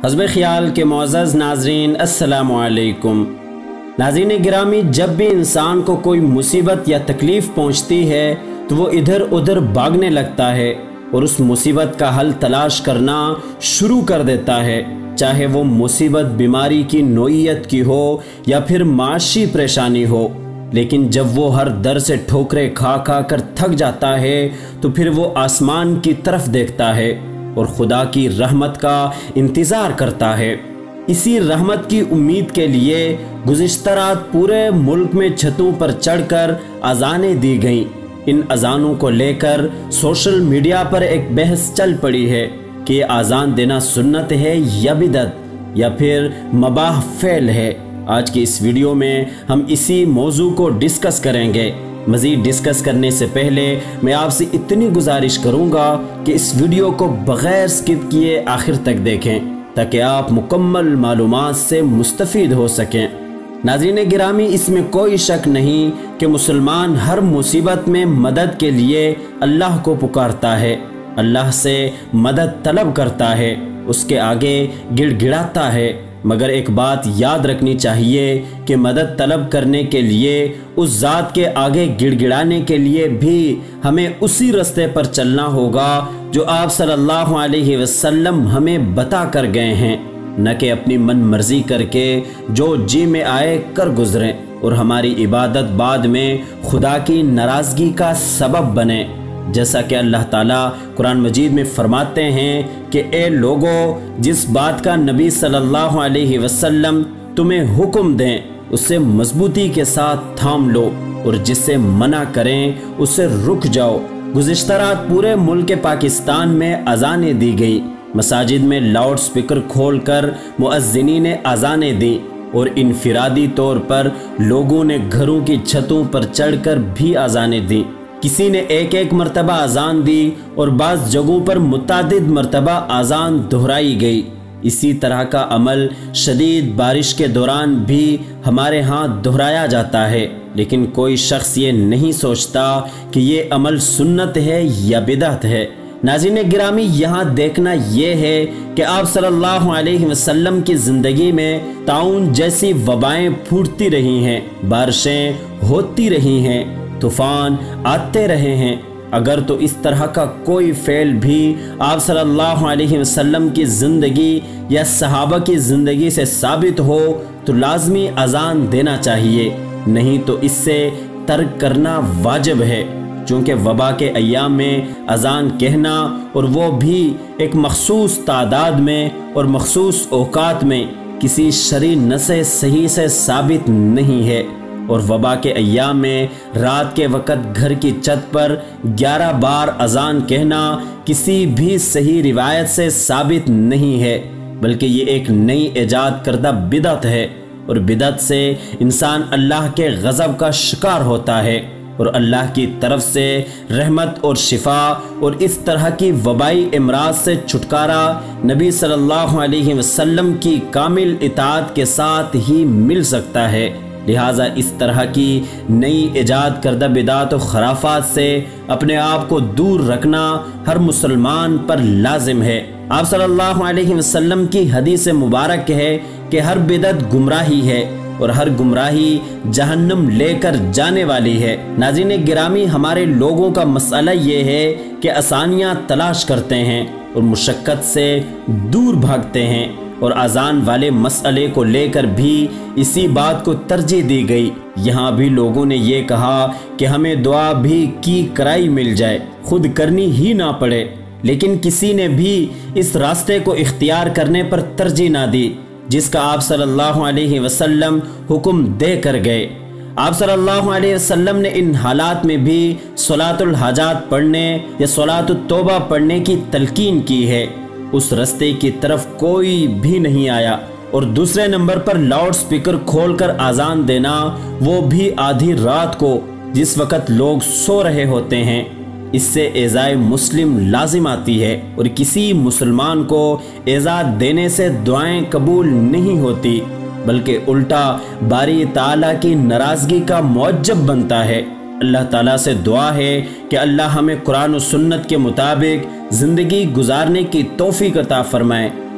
حسب خیال کے معزز ناظرین السلام علیکم۔ ناظرین گرامی، جب بھی انسان کو کوئی مصیبت یا تکلیف پہنچتی ہے تو وہ ادھر ادھر بھاگنے لگتا ہے اور اس مصیبت کا حل تلاش کرنا شروع کر دیتا ہے، چاہے وہ مصیبت بیماری کی نوعیت کی ہو یا پھر معاشی پریشانی ہو۔ لیکن جب وہ ہر در سے ٹھوکریں کھا کھا کر تھک جاتا ہے تو پھر وہ آسمان کی طرف دیکھتا ہے اور خدا کی رحمت کا انتظار کرتا ہے۔ اسی رحمت کی امید کے لیے گزشتہ رات پورے ملک میں چھتوں پر چڑھ کر اذانیں دی گئیں۔ ان اذانوں کو لے کر سوشل میڈیا پر ایک بحث چل پڑی ہے کہ یہ اذان دینا سنت ہے یا بدعت یا پھر مباح فعل ہے۔ آج کی اس ویڈیو میں ہم اسی موضوع کو ڈسکس کریں گے۔ مزید ڈسکس کرنے سے پہلے میں آپ سے اتنی گزارش کروں گا کہ اس ویڈیو کو بغیر سکپ کیے آخر تک دیکھیں تاکہ آپ مکمل معلومات سے مستفید ہو سکیں۔ ناظرین گرامی، اس میں کوئی شک نہیں کہ مسلمان ہر مصیبت میں مدد کے لیے اللہ کو پکارتا ہے، اللہ سے مدد طلب کرتا ہے، اس کے آگے گڑ گڑاتا ہے۔ مگر ایک بات یاد رکھنی چاہیے کہ مدد طلب کرنے کے لیے، اس ذات کے آگے گڑ گڑانے کے لیے بھی ہمیں اسی راستے پر چلنا ہوگا جو آپ صلی اللہ علیہ وسلم ہمیں بتا کر گئے ہیں، نہ کہ اپنی من مرضی کر کے جو جی میں آئے کر گزریں اور ہماری عبادت بعد میں خدا کی ناراضگی کا سبب بنے۔ جیسا کہ اللہ تعالیٰ قرآن مجید میں فرماتے ہیں کہ اے لوگو، جس بات کا نبی صلی اللہ علیہ وسلم تمہیں حکم دیں اسے مضبوطی کے ساتھ تھام لو اور جس سے منع کریں اسے رک جاؤ۔ گزشتہ رات پورے ملک پاکستان میں اذانیں دی گئی، مساجد میں لاؤڈ سپیکر کھول کر مؤذنین نے اذانیں دیں اور انفرادی طور پر لوگوں نے گھروں کی چھتوں پر چڑھ کر بھی اذانیں دیں۔ کسی نے ایک ایک مرتبہ اذان دی اور بعض جگہوں پر متعدد مرتبہ اذان دہرائی گئی۔ اسی طرح کا عمل شدید بارش کے دوران بھی ہمارے ہاں دہرایا جاتا ہے، لیکن کوئی شخص یہ نہیں سوچتا کہ یہ عمل سنت ہے یا بدعت ہے۔ ناظرین گرامی، یہاں دیکھنا یہ ہے کہ آپ صلی اللہ علیہ وسلم کی زندگی میں طاعون جیسی وبائیں پھوٹتی رہی ہیں، بارشیں ہوتی رہی ہیں، طوفان آتے رہے ہیں۔ اگر تو اس طرح کا کوئی فعل بھی آپ صلی اللہ علیہ وسلم کی زندگی یا صحابہ کی زندگی سے ثابت ہو تو لازمی اذان دینا چاہیے، نہیں تو اس سے ترک کرنا واجب ہے، چونکہ وبا کے ایام میں اذان کہنا اور وہ بھی ایک مخصوص تعداد میں اور مخصوص اوقات میں کسی شرعی نص صحیح سے ثابت نہیں ہے۔ اور وبا کے ایام میں رات کے وقت گھر کی چھت پر 11 بار اذان کہنا کسی بھی صحیح روایت سے ثابت نہیں ہے، بلکہ یہ ایک نئی ایجاد کردہ بدعت ہے، اور بدعت سے انسان اللہ کے غضب کا شکار ہوتا ہے اور اللہ کی طرف سے رحمت اور شفا اور اس طرح کی وبائی امراض سے چھٹکارا نبی صلی اللہ علیہ وسلم کی کامل اطاعت کے ساتھ ہی مل سکتا ہے۔ لہٰذا اس طرح کی نئی ایجاد کردہ بدعات و خرافات سے اپنے آپ کو دور رکھنا ہر مسلمان پر لازم ہے۔ آپ صلی اللہ علیہ وسلم کی حدیث مبارک ہے کہ ہر بدعت گمراہی ہے اور ہر گمراہی جہنم لے کر جانے والی ہے۔ ناظرین گرامی، ہمارے لوگوں کا مسئلہ یہ ہے کہ آسانیاں تلاش کرتے ہیں اور مشقت سے دور بھاگتے ہیں، اور اذان والے مسئلے کو لے کر بھی اسی بات کو ترجیح دی گئی۔ یہاں بھی لوگوں نے یہ کہا کہ ہمیں دعا بھی کی کرائی مل جائے، خود کرنی ہی نہ پڑے، لیکن کسی نے بھی اس راستے کو اختیار کرنے پر ترجیح نہ دی جس کا آپ صلی اللہ علیہ وسلم حکم دے کر گئے۔ آپ صلی اللہ علیہ وسلم نے ان حالات میں بھی صلاۃ الحاجات پڑھنے یا صلاۃ التوبہ پڑھنے کی تلقین کی ہے۔ اس رستے کی طرف کوئی بھی نہیں آیا۔ اور دوسرے نمبر پر لاؤڈ سپیکر کھول کر اذان دینا، وہ بھی آدھی رات کو جس وقت لوگ سو رہے ہوتے ہیں، اس سے ایذائے مسلم لازم آتی ہے، اور کسی مسلمان کو ایذا دینے سے دعائیں قبول نہیں ہوتی، بلکہ الٹا باری تعالیٰ کی ناراضگی کا موجب بنتا ہے۔ اللہ تعالیٰ سے دعا ہے کہ اللہ ہمیں قرآن و سنت کے مطابق زندگی گزارنے کی توفیق عطا فرمائے۔